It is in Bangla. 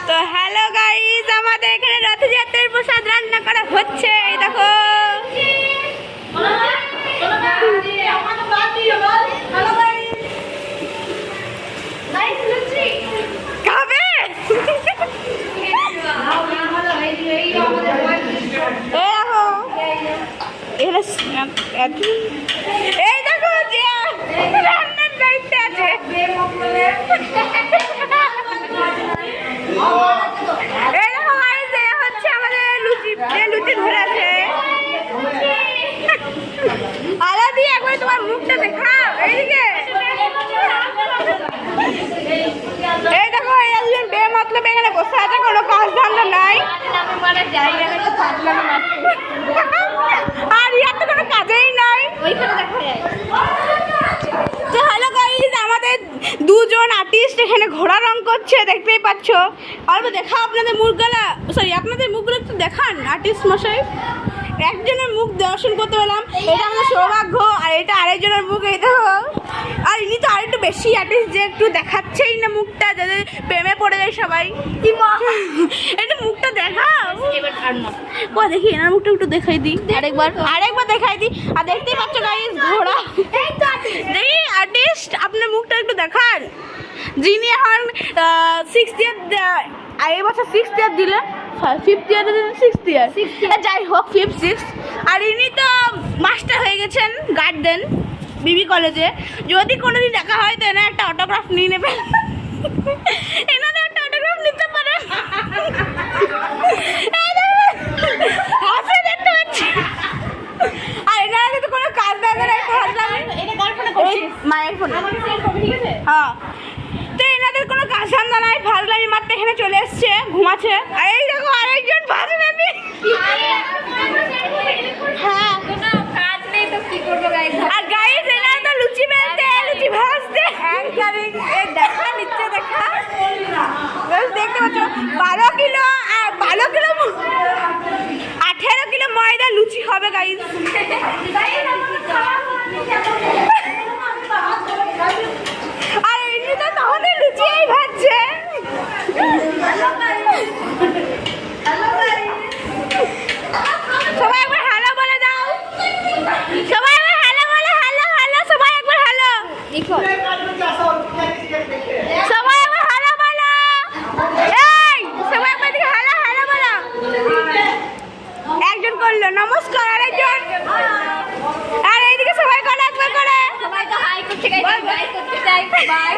তো হ্যালো গাইস, আমাদের এখানে রথযাত্রার প্রসাদ রান্না করা হচ্ছে। এই দেখো খাবে এই দেখো যে রান্নার দায়িত্বে আছে। এই দেখো গাইস, এ হচ্ছে আমাদের লুচি ধরে আছে। আলা দিয়ে একবার তোমার মুখটা দেখাও এইদিকে। এই দেখো এরা দুজন বেমতলব এখানে বসে আছে, কোনো কাজ ধান্দা নাই। আর ইয়ার তো কোনো কাজেই নাই। তো হ্যালো গাইস, আমাদের দুজন আর্টিস্ট এখানে ঘোড়া রং করছে, দেখতেই পাচ্ছ। অল্প দেখা আপনাদের মুখগুলা, সরি আপনাদের মুখগুলো একটু দেখান আর্টিস্ট মশাই। একজনের মুখ দর্শন করতে পেলাম, এটা আমাদের সৌভাগ্য। আর এটা আরেকজনের মুখ, এই দেখো। আর ইনি তো আরেকটু বেশি আর্টিস্ট, যে একটু দেখাচ্ছেই না মুখটা, যাদের প্রেমে পড়ে যায় সবাই। একটু মুখটা দেখাও। ও দেখি এনার মুখটা একটু দেখাই দিই, আরেকবার দেখাই দিই। আর দেখতেই পাচ্ছ গাইস ঘোড়া। দেখি আর্টিস্ট আপনার মুখটা একটু দেখান, যিনি এখন 6th ইয়ার, এই বছর 6th ইয়ার দিলেন, 5th ইয়ার দিলেন, 6th ইয়ার, যাই হোক 5th 6th। আর ইনি তো মাস্টার হয়ে গেছেন গার্ডেন বিবি কলেজে। যদি কোনোদিন দেখা হয় তো এনার একটা অটোগ্রাফ নিয়ে নেবেন, এনাদের একটা অটোগ্রাফ নিতে পারেন। হাসে দেখতে পাচ্ছি। আর এনারা কিন্তু কোনো কাজ দেয় না, মায়ের ফোনে। হ্যাঁ, তো এনাদের কোনো কাজ ধান্দা নাই, ফাজলামি মারতে এখানে চলে এসছে, ঘুমাচ্ছে। আর এই দেখো আরেকজন ফাজলামি। হ্যাঁ, আর গাইস এনারা তো লুচি বেলতে, লুচি ভাজতে অ্যাঙ্কারিং দেখা নিচ্ছে। দেখা দেখতে পাচ্ছ 12 কিলো 18 কিলো ময়দা লুচি হবে গাইস। আর এমনি তো তাহলে লুচি এই ভাজছে। সবাই একবার হ্যালো বলে দাও, সবাই একবার হ্যালো বলো, হ্যালো হ্যালো, সবাই একবার হ্যালো, সবাই একবার হ্যালো বলো। এই সবাই একবার দিকে হ্যালো হ্যালো বলো। একজন করলো নমস্কার, আরেকজন, আর এইদিকে সবাই করে একবার করে। সবাই তো হাই করছে গাইস, বাই করতে চাই, বাই।